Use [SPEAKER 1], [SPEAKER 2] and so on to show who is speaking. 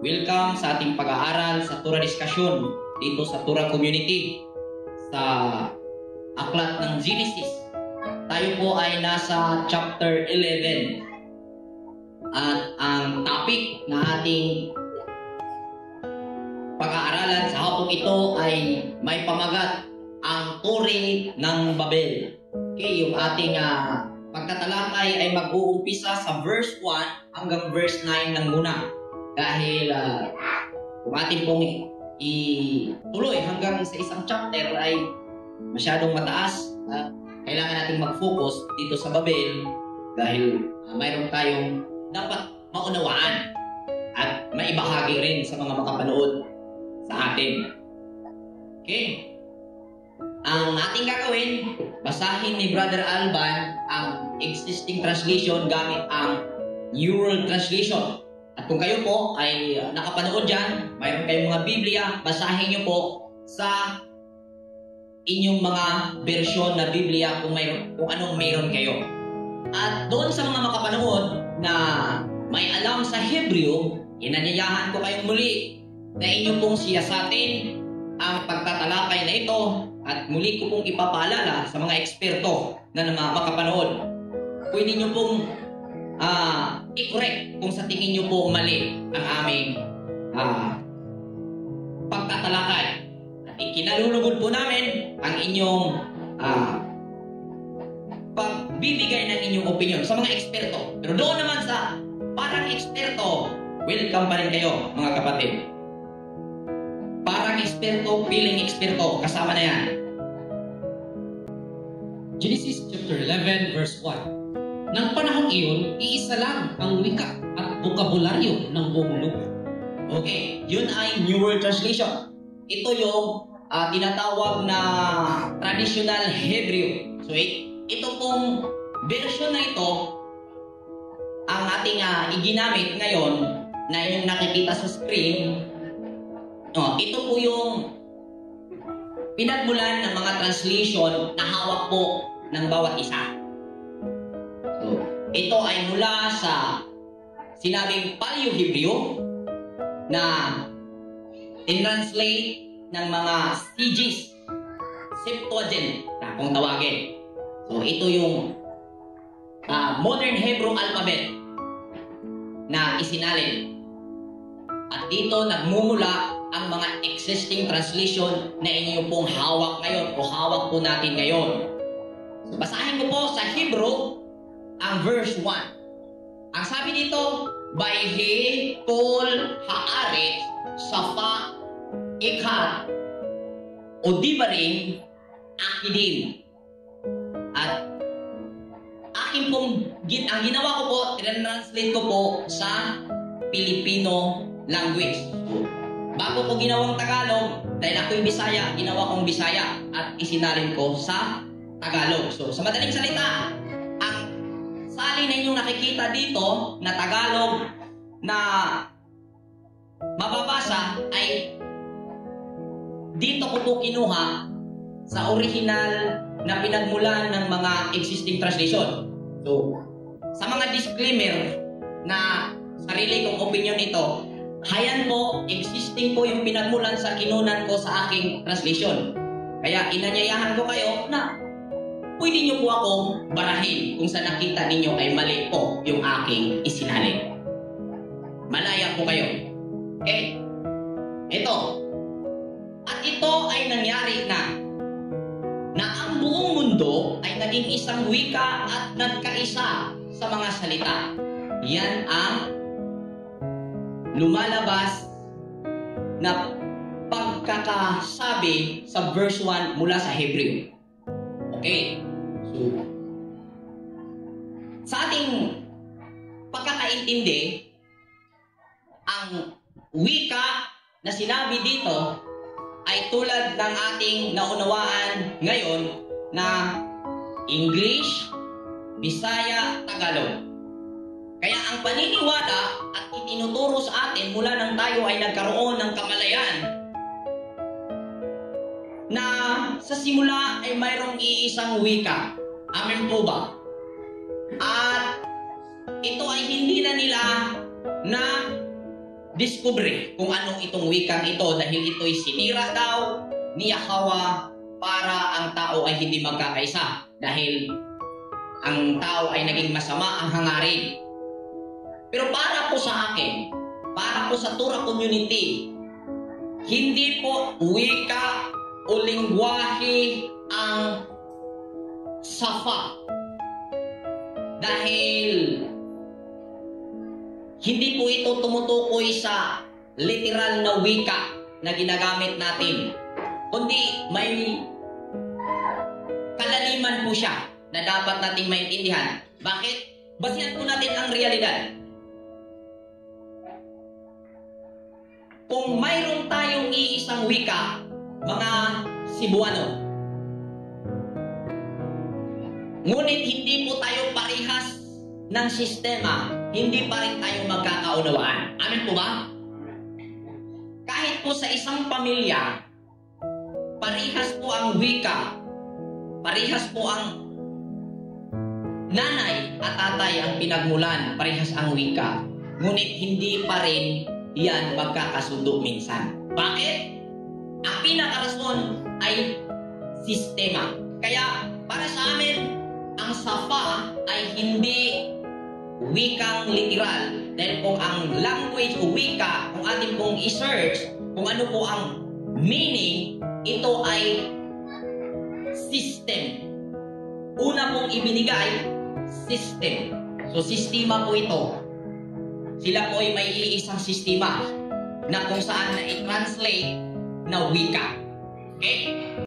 [SPEAKER 1] Welcome sa ating pag-aaral sa Torah Discussion dito sa Torah Community sa aklat ng Genesis. Tayo po ay nasa chapter 11 at ang topic na ating pag-aaralan sa hapong ito ay may pamagat ang Tore ng Babel. Okay, yung ating pagtatalakay ay mag-uumpisa sa verse 1 hanggang verse 9 lang muna. Dahil kung atin pong ituloy hanggang sa isang chapter ay masyadong mataas. Kailangan natin mag-focus dito sa Babel dahil mayroon tayong dapat maunawaan at maibahagi rin sa mga makapanood sa atin. Okay. Ang ating gagawin, basahin ni Brother Alban ang existing translation gamit ang New World Translation. At kung kayo po ay nakapanood dyan, mayroon kayong mga Biblia, basahin nyo po sa inyong mga bersyon na Biblia kung anong mayroon kayo. At doon sa mga makapanood na may alam sa Hebrew, inanyayahan ko kayong muli na inyo pong siyasatin ang pagtatalakay na ito at muli ko pong ipapaalala sa mga eksperto na makapanood. Pwede nyo pong i-correct kung sa tingin nyo po mali ang aming pagtatalakay. At ikinalulugod po namin ang inyong pagbibigay ng inyong opinion sa mga eksperto. Pero doon naman sa parang eksperto, welcome pa rin kayo mga kapatid. Parang eksperto, feeling eksperto, kasama na yan.
[SPEAKER 2] Genesis chapter 11 verse 1. Nang panahong iyon, iisa lang ang wika at bokabularyo ng buong lupa.
[SPEAKER 1] Okay, yun ay New World Translation. Ito yung tinatawag na traditional Hebrew. So ito pong version na ito ang ating iginamit ngayon na yung nakikita sa screen. Ito po yung pinagmulan ng mga translation na hawak po ng bawat isa. So, ito ay mula sa sinabing Paleo-Hebrew na in-translate ng mga CGs, Septuagint, kung tawagin. So, ito yung modern Hebrew alphabet na isinalin. At dito nagmumula ang mga existing translation na inyo pong hawak ngayon o hawak po natin ngayon. So, basahin ko po sa Hebrew ang verse 1. Ang sabi dito, Bayhe kol haaret safa ikat o dibaring akidin. At akin pong ang ginawa ko po, translate ko po sa Filipino language. Bago ko ginawang Tagalog, dahil ako'y Bisaya, ginawa kong Bisaya at isinalin ko sa Tagalog. So, sa madaling salita, ang salin na inyong nakikita dito na Tagalog na mababasa ay dito ko po kinuha sa original na pinagmulan ng mga existing translation. So, sa mga disclaimer na sarili kong opinion ito, hayan po, existing po yung pinagmulan sa kinunan ko sa aking translation. Kaya inanyayahan ko kayo na pwede nyo po akong barahin kung sa nakita ninyo ay mali po yung aking isinalin. Malaya po kayo. Okay? Ito. At ito ay nangyari na ang buong mundo ay naging isang wika at nagkaisa sa mga salita. Yan ang lumalabas na pagkakasabi sa verse 1 mula sa Hebrew. Okay? So, sa ating pagkakaintindi, ang wika na sinabi dito ay tulad ng ating naunawaan ngayon na English, Bisaya, Tagalog. Kaya ang paniniwala at itinuturo sa atin mula nang tayo ay nagkaroon ng kamalayan na sa simula ay mayroong iisang wika. Amen po ba? At ito ay hindi na nila na diskubre kung anong itong wikang ito dahil ito'y sinira daw ni Yahweh para ang tao ay hindi magkakaisa dahil ang tao ay naging masama ang hangarin. Pero para po sa akin, para po sa Torah community, hindi po wika o lingwahe ang safa. Dahil hindi po ito tumutukoy sa literal na wika na ginagamit natin, kundi may kalaliman po siya na dapat nating maintindihan. Bakit? Basihan po natin ang realidad. Kung mayroon tayong iisang wika, mga Cebuano, ngunit hindi po tayo parehas ng sistema, hindi pa rin tayo magkakaunawaan. Amen po ba? Kahit po sa isang pamilya, parehas po ang wika, parehas po ang nanay at tatay ang pinagmulan, parehas ang wika, ngunit hindi pa rin yan magkakasundo minsan. Bakit? Ang pinakarason ay sistema. Kaya para sa amin, ang safa ay hindi wikang literal. Dahil kung ang language o wika, kung atin pong i-search, kung ano po ang meaning, ito ay system. Una pong ibinigay, system. So, sistema po ito. Sila po ay may iisang sistema na kung saan na i-translate na wika. Okay?